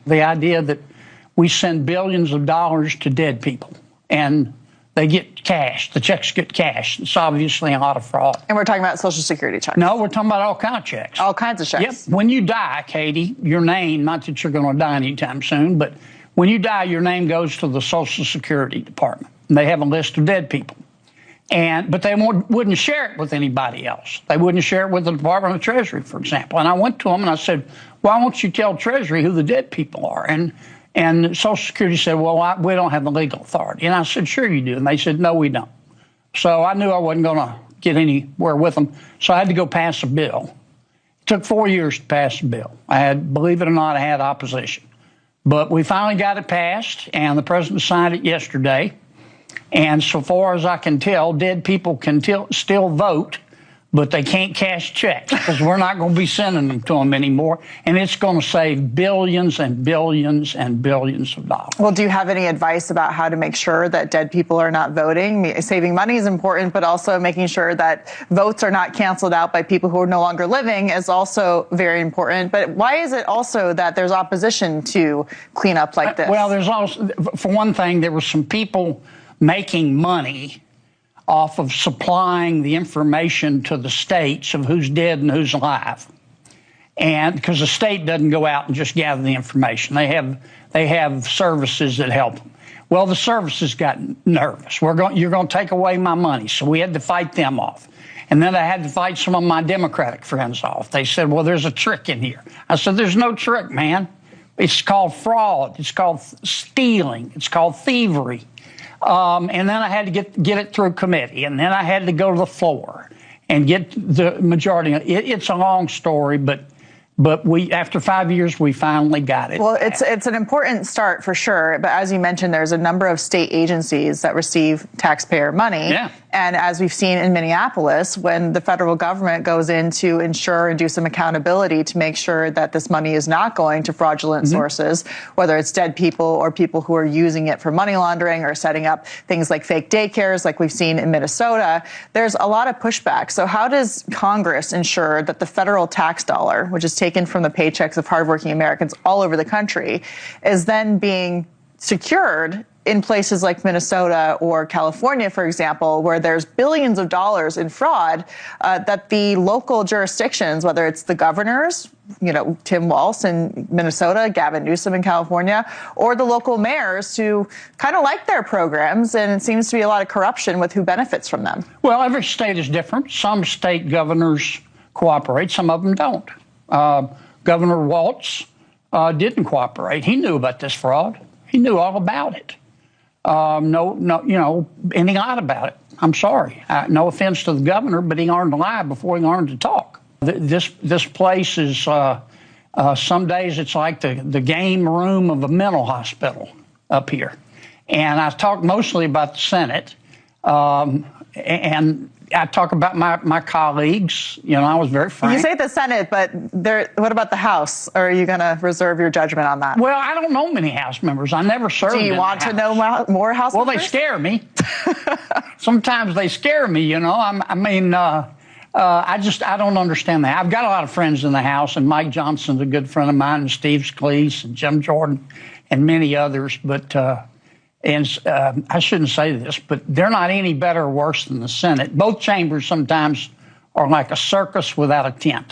The idea that we send billions of dollars to dead people and they get cash, the checks get cash. It's obviously a lot of fraud. And we're talking about Social Security checks. No, we're talking about all kinds of checks. All kinds of checks. Yep. When you die, Katie, your name, not that you're going to die anytime soon, but when you die, your name goes to the Social Security Department. And they have a list of dead people. But they wouldn't share it with anybody else. They wouldn't share it with the Department of Treasury, for example. And I went to them and I said, why won't you tell Treasury who the dead people are? And Social Security said, well, we don't have the legal authority. And I said, sure you do. And they said, no, we don't. So I knew I wasn't going to get anywhere with them. So I had to go pass a bill. It took 4 years to pass the bill. Believe it or not, I had opposition. But we finally got it passed, and the president signed it yesterday. And so far as I can tell, dead people can still vote, but they can't cash checks because we're not going to be sending them to them anymore. And it's going to save billions and billions and billions of dollars. Well, do you have any advice about how to make sure that dead people are not voting? Saving money is important, but also making sure that votes are not canceled out by people who are no longer living is also very important. But why is it also that there's opposition to cleanup like this? Well, there's also, for one thing, there were some people making money off of supplying the information to the states of who's dead and who's alive. And because the state doesn't go out and just gather the information. They have services that help them. Well, the services got nervous. You're going to take away my money. So we had to fight them off. And then I had to fight some of my Democratic friends off. They said, well, there's a trick in here. I said, there's no trick, man. It's called fraud. It's called stealing. It's called thievery. And then I had to get it through committee, and then I had to go to the floor and get the majority. It's a long story, but after 5 years, we finally got it. Well, it's an important start for sure. But as you mentioned, there's a number of state agencies that receive taxpayer money. Yeah. And as we've seen in Minneapolis, when the federal government goes in to ensure and do some accountability to make sure that this money is not going to fraudulent sources, whether it's dead people or people who are using it for money laundering or setting up things like fake daycares like we've seen in Minnesota, there's a lot of pushback. So how does Congress ensure that the federal tax dollar, which is taken from the paychecks of hardworking Americans all over the country, is then being secured in places like Minnesota or California, for example, where there's billions of dollars in fraud, that the local jurisdictions, whether it's the governors, Tim Walz in Minnesota, Gavin Newsom in California, or the local mayors who kind of like their programs, and it seems to be a lot of corruption with who benefits from them. Well, every state is different. Some state governors cooperate, some of them don't. Governor Walz didn't cooperate. He knew about this fraud. He knew all about it. And he lied about it. I'm sorry. No offense to the governor, but he learned to lie before he learned to talk. This place is, some days it's like the game room of a mental hospital up here. And I talk mostly about the Senate, and I talk about my colleagues. I was very frank. You say the Senate, but what about the House? Or are you going to reserve your judgment on that? Well, I don't know many House members. I never served in the House. Do you want to know more House members? Well, they scare me. Sometimes they scare me, I don't understand that. I've got a lot of friends in the House, and Mike Johnson's a good friend of mine, and Steve Scalise, and Jim Jordan, and many others, but I shouldn't say this, but they're not any better or worse than the Senate. Both chambers sometimes are like a circus without a tent.